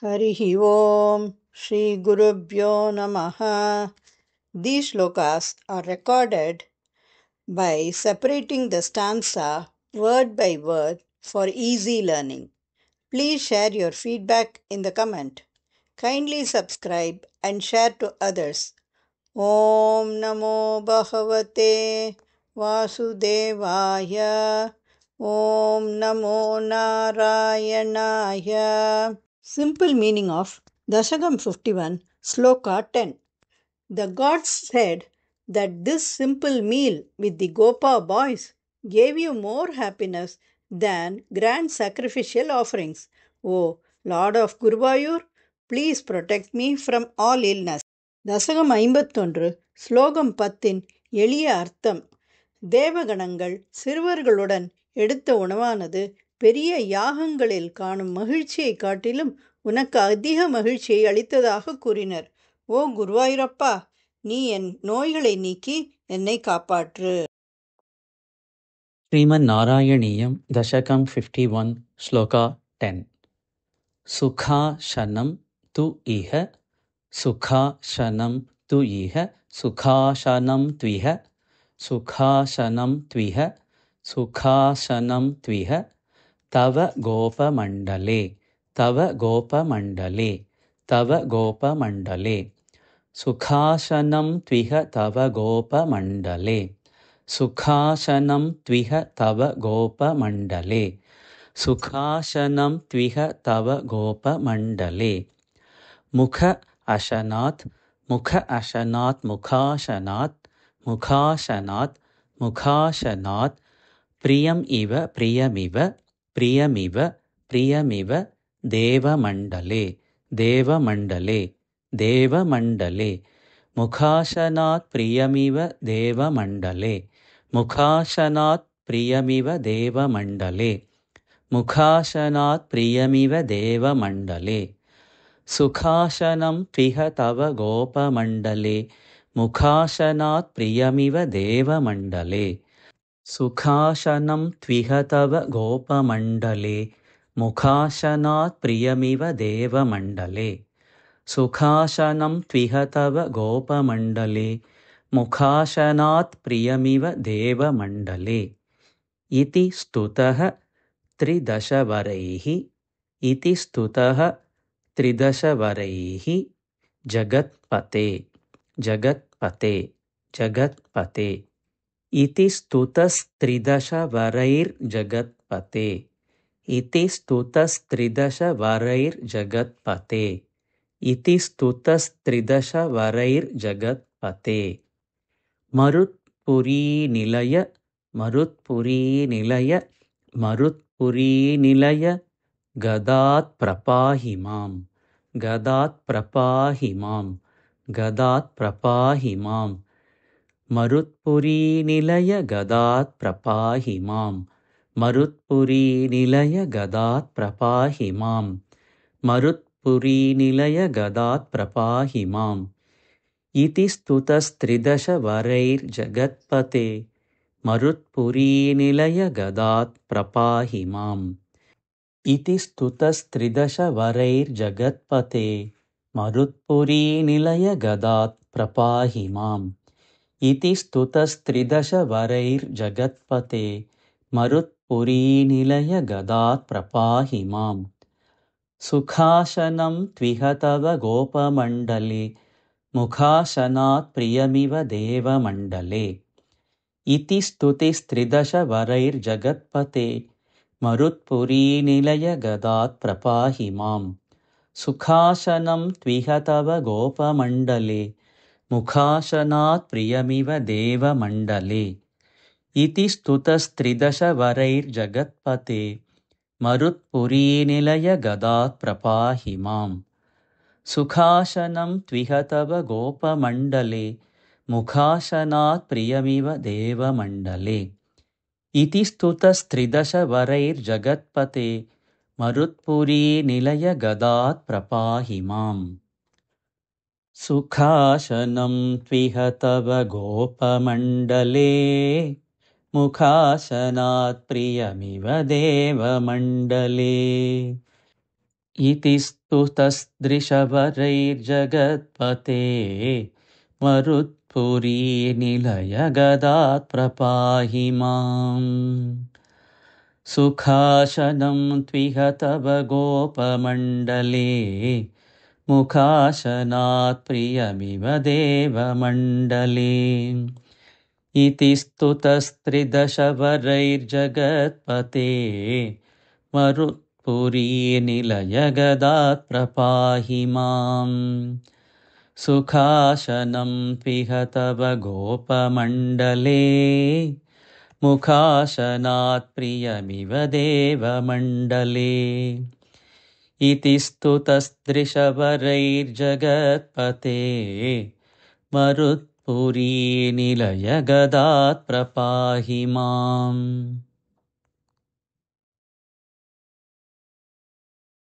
Harihi Om Shri Gurubhyo Namaha. These shlokas are recorded by separating the stanza word by word for easy learning. Please share your feedback in the comment. Kindly subscribe and share to others. Om Namo Bhagavate Vasudevaya. Om Namo Narayanaya. Simple meaning of Dashakam 51, Sloka 10. The gods said that this simple meal with the Gopa boys gave you more happiness than grand sacrificial offerings. O Lord of Guruvayur, please protect me from all illness. தசகம் 51 ஸ்லோகம் 10 எளிய அர்த்தம். தேவகணங்கள் சிறுவர்களுடன் எடுத்த உணவானது பெரிய யாகங்களில் காணும் மகிழ்ச்சியை காட்டிலும் உனக்கு அதிக மகிழ்ச்சியை அளித்ததாக கூறினர். ஓ குருவாயூரப்பா, நீ என் நோய்களை நீக்கி என்னை காப்பாற்று. श्रीमन्नारायणीयं दशकं 51 श्लोका 10 सुखाशनं तु इह सुखाशनं तु इह सुखाशनं त्विह सुखाशनं त्विह सुखाशनं त्विह तव गोपमण्डले तव गोपमण्डले तव गोपमण्डले सुखाशनं त्विह तव गोपमण्डले सुखाशनं त्विह तव गोपमण्डले सुखाशनं त्विह तव गोपमण्डले मुख अशनात् मुखाशनात् मुखाशनात् मुखाशनात् प्रियम् इव प्रियमिव प्रियमिव प्रियमिव देवमण्डले देवमण्डले देवमण्डले मुखाशनात् प्रियमिव देवमण्डले मुखाशनात् प्रियमिव देवमण्डले मुखाशनात् प्रियमिव देवमण्डले सुखाशनं त्विह तव गोपमण्डले मुखाशनात् प्रियमिव देवमण्डले सुखाशनं त्विह तव गोपमण्डले मुखाशनात् प्रियमिव देवमण्डले सुखाशनं त्विह तव गोपमण्डले मुखाशनात् प्रियमिव देवमण्डले इति स्तुतः त्रिदशवरैः इति स्तुतः त्रिदशवरैः जगत्पते जगत्पते जगत्पते इति स्तुतस्त्रिदशवरैर्जगत्पते इति स्तुतस्त्रिदशवरैर्जगत्पते इति स्तुतस्त्रिदशवरैर्जगत्पते मरुत्पुरीनिलय मरुत्पुरीनिलय मरुत्पुरीनिलय गदात् प्रपाहि मां गदात् प्रपाहि मां गदात् प्रपाहि मां मरुत्पुरीनिलय गदात् प्रपाहि मां मरुत्पुरीनिलय गदात् प्रपाहि मां मरुत्पुरीनिलय गदात् प्रपाहि माम् इति स्तुतस्त्रिदशवरैर्जगत्पते मरुत्पुरीनिलय गदात् प्रपाहि माम् इति स्तुतस्त्रिदशवरैर्जगत्पते मरुत्पुरीनिलय गदात् प्रपाहि माम् इति स्तुतस्त्रिदशवरैर्जगत्पते मरुत्पुरीनिलय गदात् प्रपाहि माम् सुखाशनं त्विह तव गोपमण्डले मुखाशनात् प्रियमिव देवमण्डले इति स्तुतिस्त्रिदशवरैर्जगत्पते मरुत्पुरीनिलय गदात् प्रपाहि माम् सुखाशनं त्विह तव गोपमण्डले मुखाशनात् प्रियमिव देवमण्डले इति स्तुतस्त्रिदशवरैर्जगत्पते मरुत्पुरीनिलय गदात् प्रपाहि माम् सुखाशनं त्विह तव गोपमण्डले मुखाशनात् प्रियमिव देवमण्डले इति स्तुतस्त्रिदशवरैर्जगत्पते मरुत्पुरीनिलय गदात् प्रपाहि माम् सुखाशनं त्विह तव गोपमण्डले मुखाशनात् प्रियमिव देवमण्डले इति स्तुतस्दृशवरैर्जगत्पते मरुत्पुरीनिलयगदात् प्रपाहि माम् सुखासनं त्विह तव गोपमण्डले मुखासनात् प्रियमिव देवमण्डले इति स्तुतस्त्रिदशवरैर्जगत्पते मरुत्पुरीनिलयगदात् प्रपाहि माम् सुखासनं त्विह तव गोपमण्डले मुखासनात् प्रियमिव देवमण्डले इति स्तुतस्दृशवरैर्जगत्पते मरुत्पुरीनिलयगदात् प्रपाहि माम्